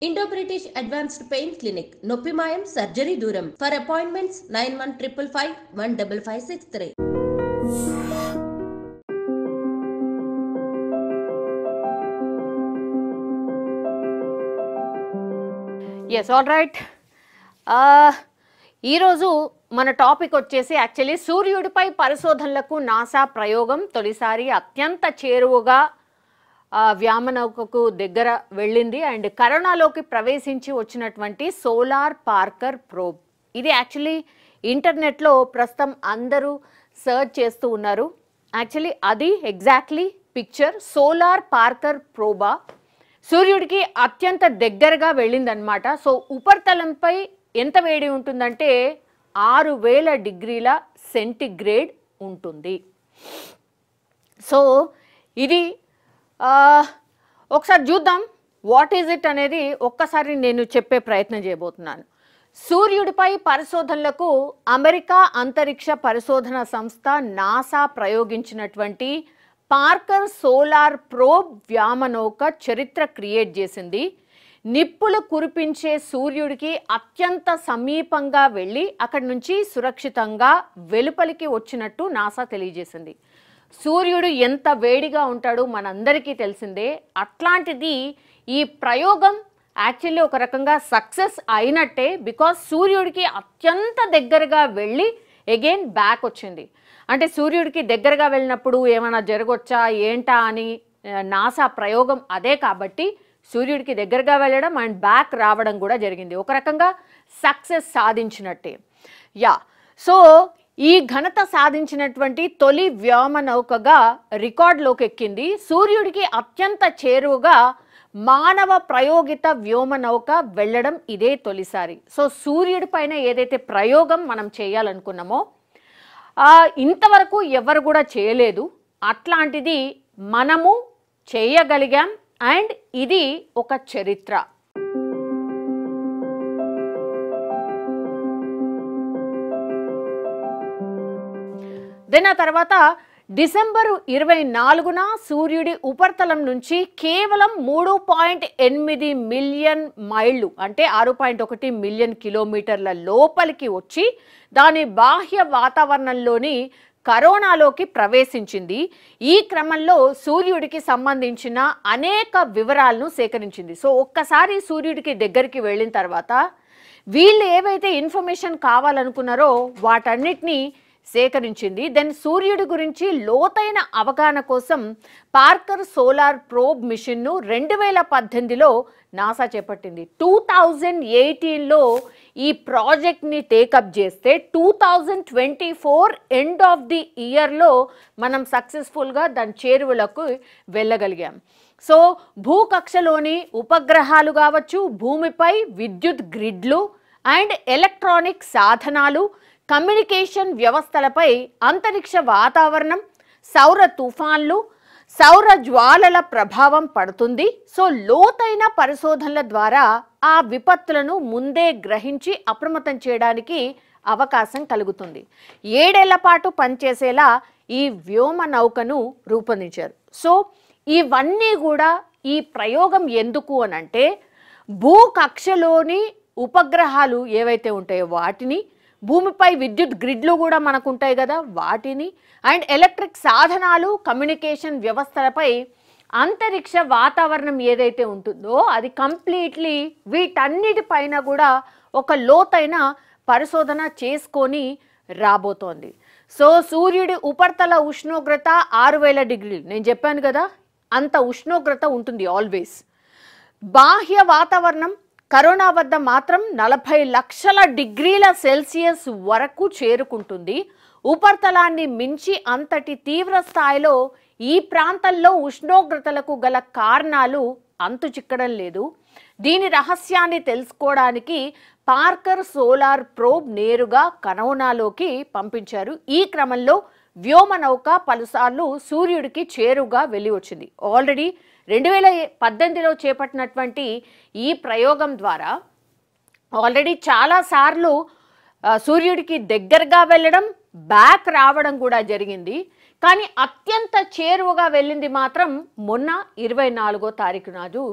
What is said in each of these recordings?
Indo-British Advanced Pain Clinic, Noppimayam Surgery Duram. For appointments 9155 15563. Yes, all right. ఈరోజు మన topic వచ్చేసి actually సూర్యుడిపై పరిశోధనలకు NASA ప్రయోగం తొలిసారి అత్యంత చేరువగా వ్యామనౌకకు దగ్గర వెళ్ళింది అండ్ కరోనాలోకి ప్రవేశించి వచ్చినటువంటి సోలార్ పార్కర్ ప్రోబ్. ఇది యాక్చువల్లీ ఇంటర్నెట్లో ప్రస్తుతం అందరూ సర్చ్ చేస్తూ ఉన్నారు. యాక్చువల్లీ అది exactly picture solar Parker Proba సూర్యుడికి అత్యంత దగ్గరగా వెళ్ళిందనమాట. సో ఉపరితలంపై ఎంత వేడి ఉంటుందంటే 6000 డిగ్రీల సెంటిగ్రేడ్ ఉంటుంది. సో ఇది ఒకసారి చూద్దాం వాట్ ఈజ్ ఇట్ అనేది ఒక్కసారి నేను చెప్పే ప్రయత్నం చేయబోతున్నాను. సూర్యుడిపై పరిశోధనలకు అమెరికా అంతరిక్ష పరిశోధన సంస్థ నాసా ప్రయోగించినటువంటి పార్కర్ సోలార్ ప్రోబ్ వ్యామనౌక చరిత్ర క్రియేట్ చేసింది. నిప్పులు కురిపించే సూర్యుడికి అత్యంత సమీపంగా వెళ్ళి అక్కడి నుంచి సురక్షితంగా వెలుపలికి వచ్చినట్టు నాసా తెలియజేసింది. సూర్యుడు ఎంత వేడిగా ఉంటాడో మనందరికీ తెలిసిందే. అట్లాంటిది ఈ ప్రయోగం యాక్చువల్లీ ఒక రకంగా సక్సెస్ అయినట్టే. బికాస్ సూర్యుడికి అత్యంత దగ్గరగా వెళ్ళి అగైన్ బ్యాక్ వచ్చింది. అంటే సూర్యుడికి దగ్గరగా వెళ్ళినప్పుడు ఏమైనా జరగవచ్చా ఏంటా అని నాసా ప్రయోగం అదే. కాబట్టి సూర్యుడికి దగ్గరగా వెళ్ళడం అండ్ బ్యాక్ రావడం కూడా జరిగింది. ఒక రకంగా సక్సెస్ సాధించినట్టే. సో ఈ ఘనత సాధించినటువంటి తొలి వ్యోమనౌకగా రికార్డులోకి ఎక్కింది. సూర్యుడికి అత్యంత చేరువగా మానవ ప్రయోగిత వ్యోమనౌక వెళ్ళడం ఇదే తొలిసారి. సో సూర్యుడి పైన ఏదైతే ప్రయోగం మనం చేయాలనుకున్నామో ఇంతవరకు ఎవరు కూడా చేయలేదు. అట్లాంటిది మనము చేయగలిగాం అండ్ ఇది ఒక చరిత్ర. దెన్ ఆ తర్వాత డిసెంబర్ 24న సూర్యుడి ఉపరితలం నుంచి కేవలం 3.8 మిలియన్ మైళ్ళు అంటే 6.1 మిలియన్ కిలోమీటర్ల లోపలికి వచ్చి దాని బాహ్య వాతావరణంలోని కరోనాలోకి ప్రవేశించింది. ఈ క్రమంలో సూర్యుడికి సంబంధించిన అనేక వివరాలను సేకరించింది. సో ఒక్కసారి సూర్యుడికి దగ్గరికి వెళ్ళిన తర్వాత వీళ్ళు ఏవైతే ఇన్ఫర్మేషన్ కావాలనుకున్నారో వాటన్నిటినీ సేకరించింది. దెన్ సూర్యుడి గురించి లోతైన అవగాహన కోసం పార్కర్ సోలార్ ప్రోబ్ మిషన్ను 2018లో నాసా చేపట్టింది. 2018లో ఈ ప్రాజెక్ట్ని టేకప్ చేస్తే 2024 ఎండ్ ఆఫ్ ది ఇయర్లో మనం సక్సెస్ఫుల్గా దాని చేరువలకు వెళ్ళగలిగాం. సో భూకక్షలోని ఉపగ్రహాలు కావచ్చు, భూమిపై విద్యుత్ గ్రిడ్లు అండ్ ఎలక్ట్రానిక్ సాధనాలు, కమ్యూనికేషన్ వ్యవస్థలపై అంతరిక్ష వాతావరణం, సౌర తుఫాన్లు, సౌర జ్వాలల ప్రభావం పడుతుంది. సో లోతైన పరిశోధనల ద్వారా ఆ విపత్తులను ముందే గ్రహించి అప్రమత్తం చేయడానికి అవకాశం కలుగుతుంది. 7 ఏళ్ల పాటు పనిచేసేలా ఈ వ్యోమ నౌకను రూపొందించారు. సో ఇవన్నీ కూడా ఈ ప్రయోగం ఎందుకు అనంటే భూకక్షలోని ఉపగ్రహాలు ఏవైతే ఉంటాయో వాటిని, భూమిపై విద్యుత్ గ్రిడ్లు కూడా మనకు ఉంటాయి కదా వాటిని, అండ్ ఎలక్ట్రిక్ సాధనాలు, కమ్యూనికేషన్ వ్యవస్థలపై అంతరిక్ష వాతావరణం ఏదైతే ఉంటుందో అది కంప్లీట్లీ వీటన్నిటిపైన కూడా ఒక లోతైన పరిశోధన చేసుకొని రాబోతోంది. సో సూర్యుడి ఉపరితల ఉష్ణోగ్రత 6000 డిగ్రీలు, నేను చెప్పాను కదా అంత ఉష్ణోగ్రత ఉంటుంది ఆల్వేస్. బాహ్య వాతావరణం కరోనా వద్ద మాత్రం 40 లక్షల డిగ్రీల సెల్సియస్ వరకు చేరుకుంటుంది. ఉపరితలాన్ని మించి అంతటి తీవ్ర స్థాయిలో ఈ ప్రాంతంలో ఉష్ణోగ్రతలకు గల కారణాలు అంతు చిక్కడం లేదు. దీని రహస్యాన్ని తెలుసుకోవడానికి పార్కర్ సోలార్ ప్రోబ్ నేరుగా కరోనాలోకి పంపించారు. ఈ క్రమంలో వ్యోమనౌక పలుసార్లు సూర్యుడికి చేరుగా వెళ్ళి వచ్చింది. ఆల్రెడీ 2018లో చేపట్టినటువంటి ఈ ప్రయోగం ద్వారా ఆల్రెడీ చాలాసార్లు సూర్యుడికి దగ్గరగా వెళ్ళడం, బ్యాక్ రావడం కూడా జరిగింది. కానీ అత్యంత చేరువగా వెళ్ళింది మాత్రం మొన్న 24వ తారీఖు నాడు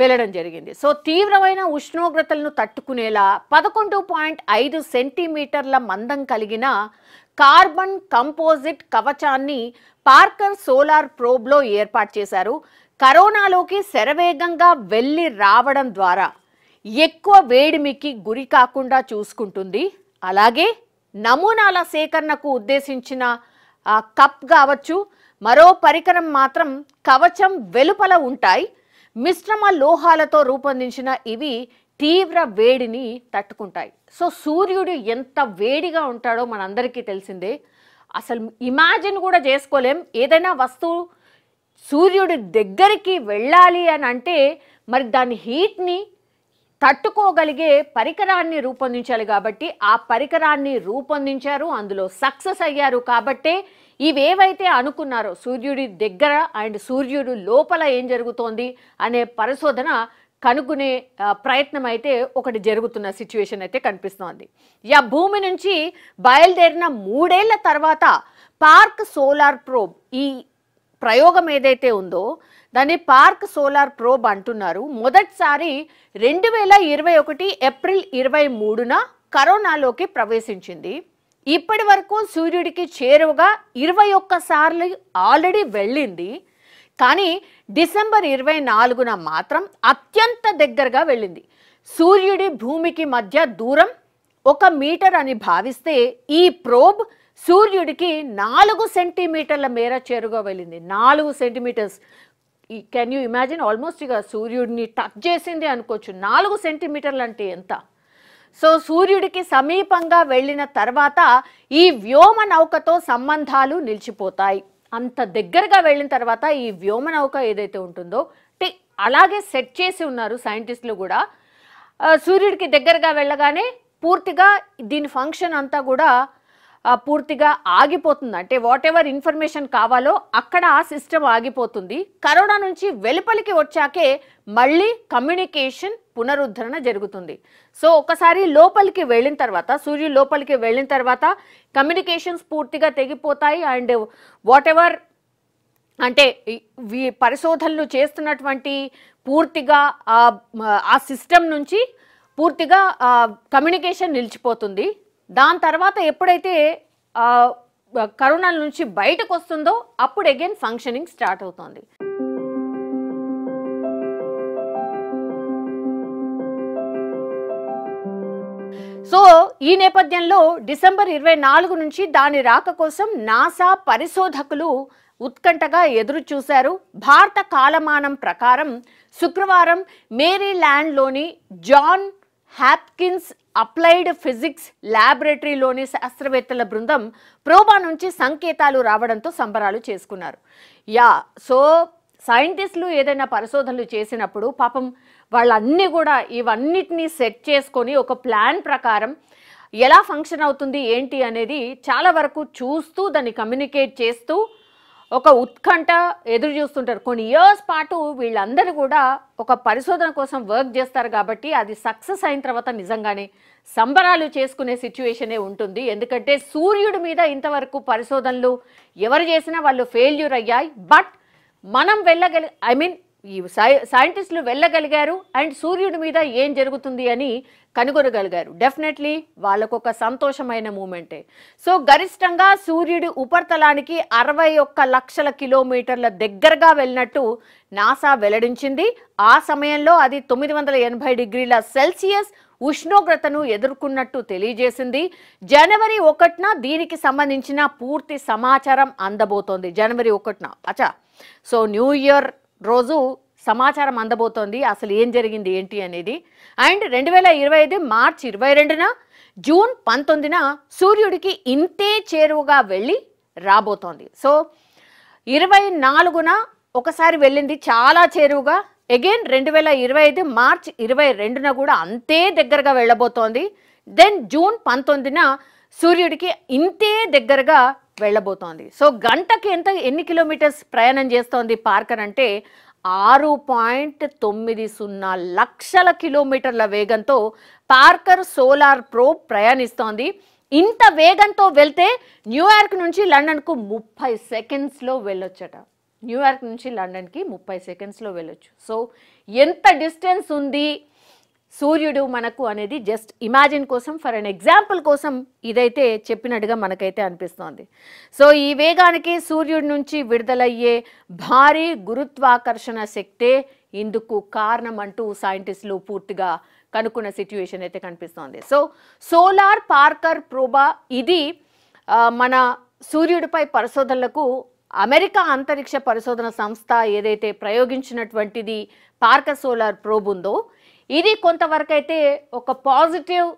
వెళ్ళడం జరిగింది. సో తీవ్రమైన ఉష్ణోగ్రతలను తట్టుకునేలా 11.5 సెంటీమీటర్ల మందం కలిగిన కార్బన్ కంపోజిట్ కవచాన్ని పార్కర్ సోలార్ ప్రోబ్లో ఏర్పాటు చేశారు. కరోనాలోకి శరవేగంగా వెళ్ళి రావడం ద్వారా ఎక్కువ వేడిమికి గురి కాకుండా చూసుకుంటుంది. అలాగే నమూనాల సేకరణకు ఉద్దేశించిన కప్ కావచ్చు, మరో పరికరం మాత్రం కవచం వెలుపల ఉంటాయి. మిశ్రమ లోహాలతో రూపొందించిన ఇవి తీవ్ర వేడిని తట్టుకుంటాయి. సో సూర్యుడు ఎంత వేడిగా ఉంటాడో మనందరికీ తెలిసిందే. అసలు ఇమాజిన్ కూడా చేసుకోలేం. ఏదైనా వస్తువు సూర్యుడి దగ్గరికి వెళ్ళాలి అని అంటే మరి దాని హీట్ని తట్టుకోగలిగే పరికరాన్ని రూపొందించాలి. కాబట్టి ఆ పరికరాన్ని రూపొందించారు, అందులో సక్సెస్ అయ్యారు. కాబట్టే ఇవేవైతే అనుకున్నారో సూర్యుడి దగ్గర అండ్ సూర్యుడు లోపల ఏం జరుగుతోంది అనే పరిశోధన కనుగొనే ప్రయత్నం అయితే ఒకటి జరుగుతున్న సిచ్యువేషన్ అయితే కనిపిస్తోంది. భూమి నుంచి బయలుదేరిన 3 ఏళ్ల తర్వాత పార్క్ సోలార్ ప్రోబ్, ఈ ప్రయోగం ఏదైతే ఉందో దాన్ని పార్క్ సోలార్ ప్రోబ్ అంటున్నారు. మొదటిసారి 2021 ఏప్రిల్ 23న కరోనాలోకి ప్రవేశించింది. ఇప్పటి వరకు సూర్యుడికి చేరువగా 21 సార్లు ఆల్రెడీ వెళ్ళింది. కానీ డిసెంబర్ 24న మాత్రం అత్యంత దగ్గరగా వెళ్ళింది. సూర్యుడి భూమికి మధ్య దూరం 1 మీటర్ అని భావిస్తే ఈ ప్రోబ్ సూర్యుడికి 4 సెంటీమీటర్ల మేర చేరుగా వెళ్ళింది. 4 centimetres. Can you imagine? Almost ఇక సూర్యుడిని టచ్ చేసింది అనుకోవచ్చు. 4 సెంటీమీటర్లు అంటే ఎంత? సో సూర్యుడికి సమీపంగా వెళ్ళిన తర్వాత ఈ వ్యోమ నౌకతో సంబంధాలు నిలిచిపోతాయి. అంత దగ్గరగా వెళ్ళిన తర్వాత ఈ వ్యోమ నౌక ఏదైతే ఉంటుందో అలాగే సెట్ చేసి ఉన్నారు సైంటిస్టులు కూడా. సూర్యుడికి దగ్గరగా వెళ్ళగానే పూర్తిగా దీని ఫంక్షన్ అంతా కూడా పూర్తిగా ఆగిపోతుంది. అంటే వాట్ ఎవర్ ఇన్ఫర్మేషన్ కావాలో అక్కడ ఆ సిస్టమ్ ఆగిపోతుంది. కరోనా నుంచి వెలుపలికి వచ్చాకే మళ్ళీ కమ్యూనికేషన్ పునరుద్ధరణ జరుగుతుంది. సో ఒకసారి లోపలికి వెళ్ళిన తర్వాత, సూర్యుడు లోపలికి వెళ్ళిన తర్వాత కమ్యూనికేషన్స్ పూర్తిగా తెగిపోతాయి. అండ్ వాట్ ఎవర్ అంటే పరిశోధనలు చేస్తున్నటువంటి పూర్తిగా ఆ సిస్టమ్ నుంచి పూర్తిగా కమ్యూనికేషన్ నిలిచిపోతుంది. దాని తర్వాత ఎప్పుడైతే కరోనా నుంచి బయటకు వస్తుందో అప్పుడు అగైన్ ఫంక్షనింగ్ స్టార్ట్ అవుతుంది. సో ఈ నేపథ్యంలో డిసెంబర్ 24 నుంచి దాని రాక కోసం నాసా పరిశోధకులు ఉత్కంఠగా ఎదురు చూశారు. భారత కాలమానం ప్రకారం శుక్రవారం మేరీల్యాండ్లోని జాన్ హాప్కిన్స్ అప్లైడ్ ఫిజిక్స్ ల్యాబొరేటరీలోని శాస్త్రవేత్తల బృందం ప్రోబా నుంచి సంకేతాలు రావడంతో సంబరాలు చేసుకున్నారు. సో సైంటిస్టులు ఏదైనా పరిశోధనలు చేసినప్పుడు పాపం వాళ్ళన్నీ కూడా ఇవన్నిటినీ సెట్ చేసుకొని ఒక ప్లాన్ ప్రకారం ఎలా ఫంక్షన్ అవుతుంది ఏంటి అనేది చాలా వరకు చూస్తూ దాన్ని కమ్యూనికేట్ చేస్తూ ఒక ఉత్కంఠ ఎదురు చూస్తుంటారు. కొన్ని ఇయర్స్ పాటు వీళ్ళందరూ కూడా ఒక పరిశోధన కోసం వర్క్ చేస్తారు. కాబట్టి అది సక్సెస్ అయిన తర్వాత నిజంగానే సంబరాలు చేసుకునే సిచ్యువేషనే ఉంటుంది. ఎందుకంటే సూర్యుడి మీద ఇంతవరకు పరిశోధనలు ఎవరు చేసినా వాళ్ళు ఫెయిల్యూర్ అయ్యాయి. బట్ మనం ఈ సైంటిస్టులు వెళ్ళగలిగారు అండ్ సూర్యుడి మీద ఏం జరుగుతుంది అని కనుగొనగలిగారు. డెఫినెట్లీ వాళ్ళకు ఒక సంతోషమైన మూమెంటే. సో గరిష్టంగా సూర్యుడి ఉపరితలానికి 61 లక్షల కిలోమీటర్ల దగ్గరగా వెళ్ళినట్టు నాసా వెల్లడించింది. ఆ సమయంలో అది 980 డిగ్రీల సెల్సియస్ ఉష్ణోగ్రతను ఎదుర్కొన్నట్టు తెలియజేసింది. జనవరి 1న దీనికి సంబంధించిన పూర్తి సమాచారం అందబోతోంది. జనవరి 1న సో న్యూ ఇయర్ రోజు సమాచారం అందబోతోంది అసలు ఏం జరిగింది ఏంటి అనేది. అండ్ 2025 మార్చి 22న జూన్ 19న సూర్యుడికి ఇంతే చేరువగా వెళ్ళి రాబోతోంది. సో 24న ఒకసారి వెళ్ళింది చాలా చేరువుగా. అగైన్ 2025 మార్చి 22న కూడా అంతే దగ్గరగా వెళ్ళబోతోంది. దెన్ జూన్ 19న సూర్యుడికి ఇంతే దగ్గరగా వెళ్ళబోతోంది. సో గంటకి ఎన్ని కిలోమీటర్స్ ప్రయాణం చేస్తోంది పార్కర్ అంటే 6.90 లక్షల కిలోమీటర్ల వేగంతో పార్కర్ సోలార్ ప్రోబ్ ప్రయాణిస్తోంది. ఇంత వేగంతో వెళ్తే న్యూయార్క్ నుంచి లండన్కు 30 సెకండ్స్లో వెళ్ళొచ్చట. న్యూయార్క్ నుంచి లండన్కి 30 సెకండ్స్లో వెళ్ళొచ్చు. సో ఎంత డిస్టెన్స్ ఉంది సూర్యుడు మనకు అనేది జస్ట్ ఇమాజిన్ కోసం, ఫర్ అన్ ఎగ్జాంపుల్ కోసం ఇదైతే చెప్పినట్టుగా మనకైతే అనిపిస్తోంది. సో ఈ వేగానికి సూర్యుడి నుంచి విడుదలయ్యే భారీ గురుత్వాకర్షణ శక్తే ఇందుకు కారణం అంటూ సైంటిస్టులు పూర్తిగా కనుక్కున్న సిట్యుయేషన్ అయితే కనిపిస్తోంది. సో సోలార్ పార్కర్ ప్రోబా ఇది మన సూర్యుడిపై పరిశోధనలకు అమెరికా అంతరిక్ష పరిశోధన సంస్థ ఏదైతే ప్రయోగించినటువంటిది పార్కర్ సోలార్ ప్రోబ్ ఉందో ఇది కొంతవరకు అయితే ఒక పాజిటివ్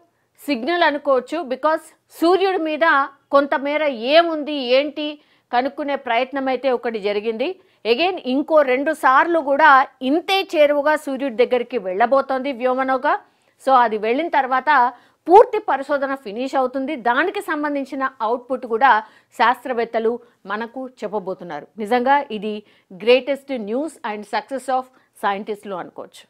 సిగ్నల్ అనుకోవచ్చు. బికాస్ సూర్యుడి మీద కొంతమేర ఏముంది ఏంటి కనుక్కునే ప్రయత్నం అయితే ఒకటి జరిగింది. అగైన్ ఇంకో 2 సార్లు కూడా ఇంతే చేరువుగా సూర్యుడి దగ్గరికి వెళ్ళబోతోంది వ్యోమనౌక. సో అది వెళ్ళిన తర్వాత పూర్తి పరిశోధన ఫినిష్ అవుతుంది. దానికి సంబంధించిన అవుట్పుట్ కూడా శాస్త్రవేత్తలు మనకు చెప్పబోతున్నారు. నిజంగా ఇది greatest news and success of సైంటిస్టులు అనుకోవచ్చు.